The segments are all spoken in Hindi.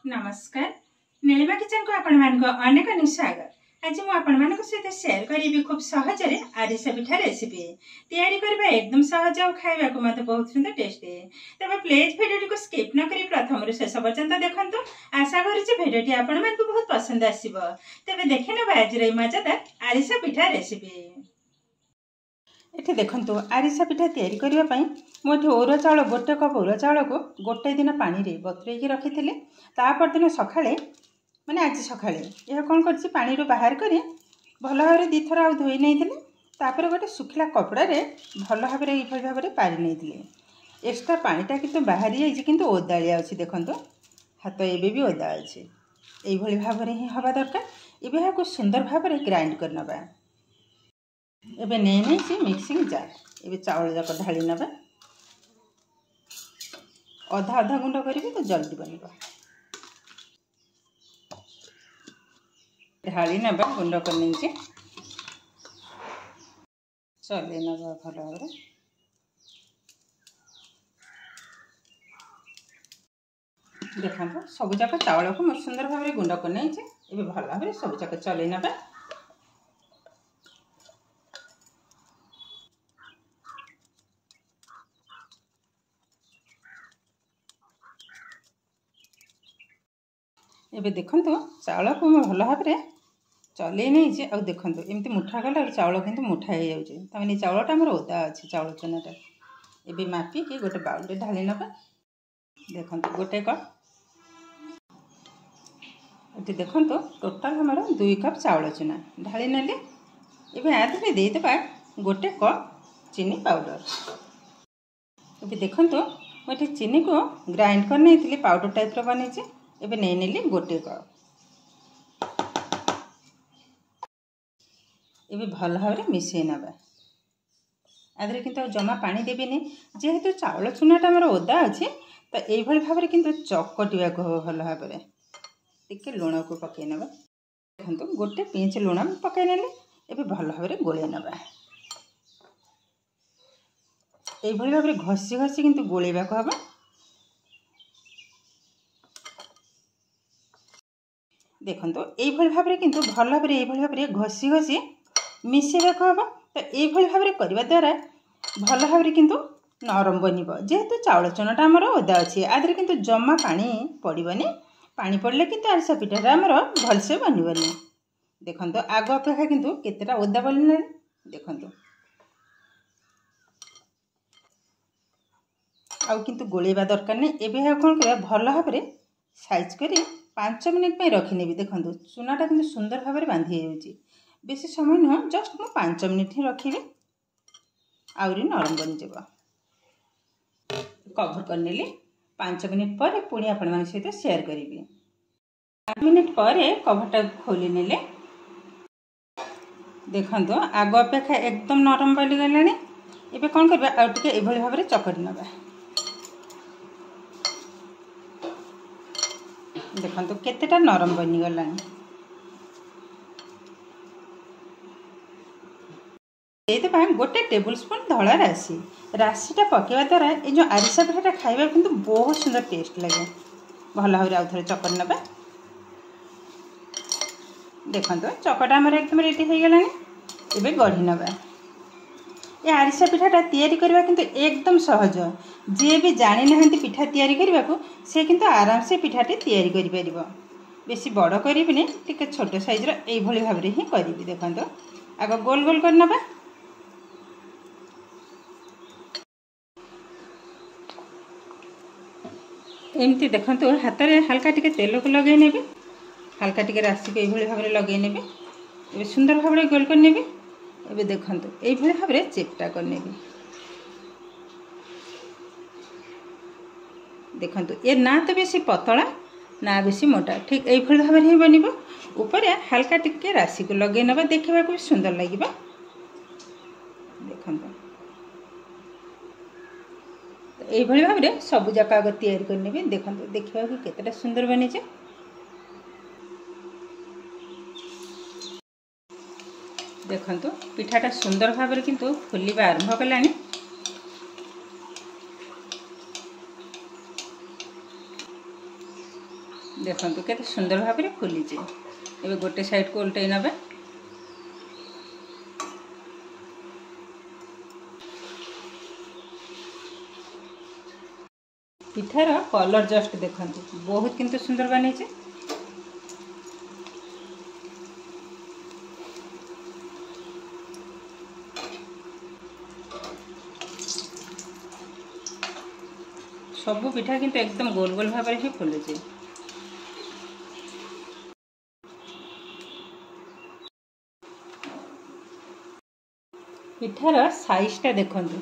नमस्कार नीलिमा किचन को आपण मान अनेक स्वागत। आज मुझे सहित शेयर करी खूब सहजरे आरिसा पिठा रेसिपी तैयारी करबा एकदम सहज और खाइबा को मत बहुत सुंदर टेस्टी। तबे प्लीज वीडियो को स्किप न करी प्रथम रु शेष पर्यंत देखंतु। आशा करूची वीडियोटी आपण मान बहुत पसंद आसीबो। तबे देखिनो आज रे मजेदार आरिसा पिठा रेसिपी। एठी देखंतु आरिसा पिठा तैयारी करिवा पई मोठी ओरुआ चाउल गोटे कप ओरुआ चाउल को गोटे दिन पानी रे बतरेकी रखिथिले। तापर दिन सकाळे माने आज सकाळे यह कोन करछि पानी रो बाहर करी भल भाबरे दी थरा आ धोई नैथिले। तापर गोटे सुखिला कपड़ा रे भल भाबरे ई भल भाबरे पारी नैथिले। एक्स्ट्रा पानीटा किंतु बाहरी जाइछि किंतु ओदालिया अछि। देखंतु हाथ एबे भी ओदा अछि। एई भली भाबरे ही हवा दरकार। एबे हाको सुंदर भाबरे ग्राइंड करनबा। एबे नहीं मिक्सिंग जार एबे चाउल जाक ढाली नबा। अधा अधा गुंड करी तो जल्दी बनबा। ढाली नबा गुंड करनी छी चले नबा भल भाबरे। देखंतु सब जाक चाउल को सुंदर भाबरे गुंड करनी छी। एबे भल भाबरे सब जाक चले नबा। एबे देखंतु चाउल को भल भाबरे चले नहीं जे। आ देखंतु एमती मुठा गला चाउल किंतु मुठा हे जाउचे। तमने चाउलटा हमर ओदा अछि चाउल चनाटा। एबे मापी के गोटे बाउल रे ढाली नबा। देखंतु गोटे कप एते देखंतु टोटल हमर 2 कप चाउल चना ढाली नले। एबे आधे दे देबा गोटे कप चीनी पाउडर। एबे देखंतु मोटे चीनी को ग्राइंड कर नैथिले पाउडर टाइप रो बनै छै। एबे नै नेली गोटे कप। एबे भल भाबरे मिसै नबा। आदरे किंतु जमा पानी देबेनी जेहेतु चाउल चुनाटा हमर ओदा अछि त एई भली भाबरे किंतु चकटिया को भल भाबरे। टिके लूण को पकै नबा। देखंतु गोटे पिंच लूण पकै नेले। एबे भल भाबरे गोळे नबा। एई भली भाबरे घसी घसी किंतु गोळेबा को हबा। देखंतु एई भली भाबरे किंतु भल भाबरे एई भली भाबरे घसी घसी मिसेबा को हबा। त एई भली भाबरे करबा द्वारा भल भाबरे किंतु नरम बनिबो। जेहेतु चाउल चनाटा हमर ओदा अछि आदरे किंतु जम्मा पानी पड़िबनी। पानी पड़ले किंतु आरिसा पिठाटा हमर भल से बनिबनी। देखंतु आगो अपेक्षा किंतु केतेटा ओदा बनिले। देखंतु आ किंतु गोळेबा दरकार नै। एबे हा कोन करबा भल भाबरे साइज करी 5 मिनिट पे रखि नेबी। देखंतु चुनाटा किंतु सुंदर भाबरे बांधी हेउची। बेसी समय न जस्ट मु 5 मिनिट ही रखिबे आउरी नरम बनि जेबा। कवर कर नेली 5 मिनिट पर पुणी आपण मान सहित शेयर करिबी। 5 मिनिट पर कवरटा खोली नेले। देखंतु आगो अपेक्षा एकदम नरम बनि गलानी। एबे कोन करबा आ टिके ए भली भाबरे चकटी नबा। देखंतु केतेटा नरम बनि गलानी। देबा गोटे टेबल स्पून धला राशि। राशिटा पकेवा द्वारा ए जो आरिसा पिठाटा खाइबा किंतु बहुत सुंदर टेस्ट लगे। भल भाबरे आउ थरे चकटी नबा। देखंतु चकटा हमर एकदम रेडी हो गलानी। एबे गढी नबा। ए आरिसा पिठाटा तैयारी करबा किंतु एकदम सहज। जे भी जानि नहंती पिठा तैयारी करबा को से किंतु आराम से पिठाटी तैयारी करि परिबो। बेसी बड़ करिबिनी टिके छोट साइज रो एई भली भाबरे ही करिबी। देखंतु आगो गोल गोल कर नबा। एमती देखंतु हाथ रे हल्का टिके तेल को लगे नेबे। हल्का टिके राशि को एई भली भाबरे लगे नेबे। एबे सुंदर भाबरे गोल कर नेबे। एबे देखंतु एई भली भाबरे चेपटा कर नेबे। देखंतु ए ना तो बेसी पतला ना बेसी मोटा ठीक एई भली भाबरे ही बनिबो। ऊपर हल्का टिके राशि को लगे नबा। देखिबा को सुंदर लागिबा। देखंतु एई भली भाबरे सब जाका आग तैयारी कर नेबे। देखंतु देखिबा को केतेटा सुंदर बनि छै। देखंतु पिठाटा सुंदर भाबरे किंतु फुलिबा आरंभ कलानी। देखंतु केते सुंदर भाव में फुली जे। एबे गोटे साइड को उल्टै नबे। पिठार कलर जस्ट देखंतु बहुत किंतु सुंदर बनी जे। सबु पिठा किंतु एकदम गोल गोल भाव में ही फुलुचे। पिठार साइजटा देखंतु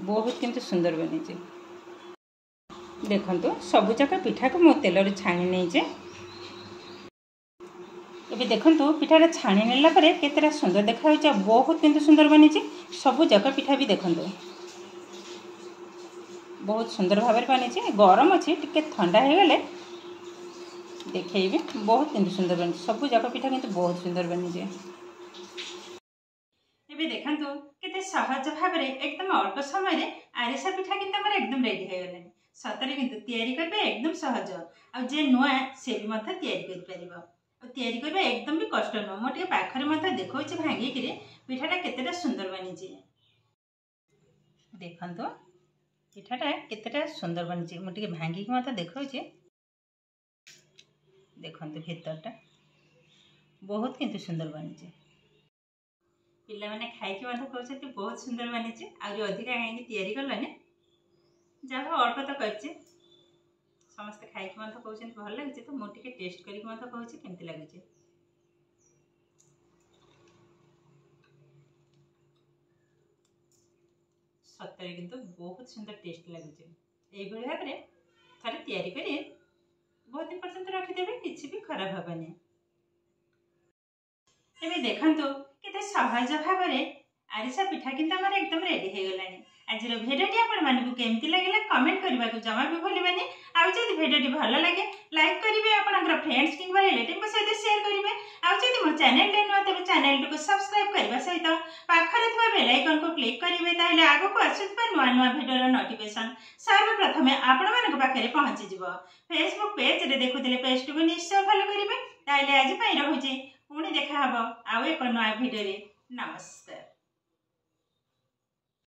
बहुत किंतु सुंदर बनी। देखंतु सबु जाक पिठा को मो तेल छाणी नहीं। ये देखंतु पिठाटा छाणी नेला परे केतेटा सुंदर देखा बहुत किंतु सुंदर बनी। सबु जाक पिठा भी देखंतु बहुत सुंदर भाव में बनी। गरम अच्छी टिके ठंडा हो गले देखिए बहुत किंतु सुंदर बनी। सबु जाक पिठा किंतु बहुत सुंदर बनी। ये देखंतु केते सहज भाव में एकदम अल्प समय रे आरिसा पिठा किंतु हमर एकदम रेडी हो गलानी। सतरे किंतु तैयारी करबे एकदम सहज। आ जे नुआ से भी मथे तैयारी कर परिबो। तैयारी करबे एकदम भी कष्ट न। मो टिके पाखरे मथे देखौछि भांगी किरे पिठाटा केतेटा सुंदर बनी। देखंतु पिठाटा केतेटा सुंदर बनी। मो टिके भांगी के मथे देखौछि। देखंतु भीतरटा बहुत किंतु सुंदर बनी। पिला माने खाई के मथे कहउछथि बहुत सुंदर बनी। आ जो अधिका काहे तैयारी करलाने जहाँ अल्प तो करछे समस्त खाई के मथे कहउछथि भल लागिछ। तो मो टिके टेस्ट करी के मथे कहउछि केमति लागिछ। सतरे किंतु बहुत सुंदर टेस्ट लगे। यही भाव में थे तैयारी करी बहुत दिन पर्यंत रखिदेवे किसी भी खराब हेनी। एबे देखंतु केते सहज भाव में आरिसा पिठा किंतु हमर एकदम रेडी हो गलानी। आज भिडियोटी आपण मानकु केमति लागला कमेंट करबा को जमा भी भूलिबानी। आ जदि भिडियोटी भल लगे लाइक करिवे, आपनकर फ्रेंड्स किंबा रिलेटिव को सहित शेयर करिवे। आ जदि मो चैनल टे नुआ तबे चैनल को सब्सक्राइब करबा सहित पाखरे थवा बेल आइकन को क्लिक करिवे। ताले आगो को आसुतबा नुआ नुआ भिडियो नोटिफिकेशन सर्वप्रथम आपण मानक पाखरे पहुंची जिवो। फेसबुक पेज रे देखुतिले पेज को निश्चय फॉलो करिवे। ताले आज पई रहूची पुणी देखा हबो आउ एक नया भिडियो रे। नमस्कार।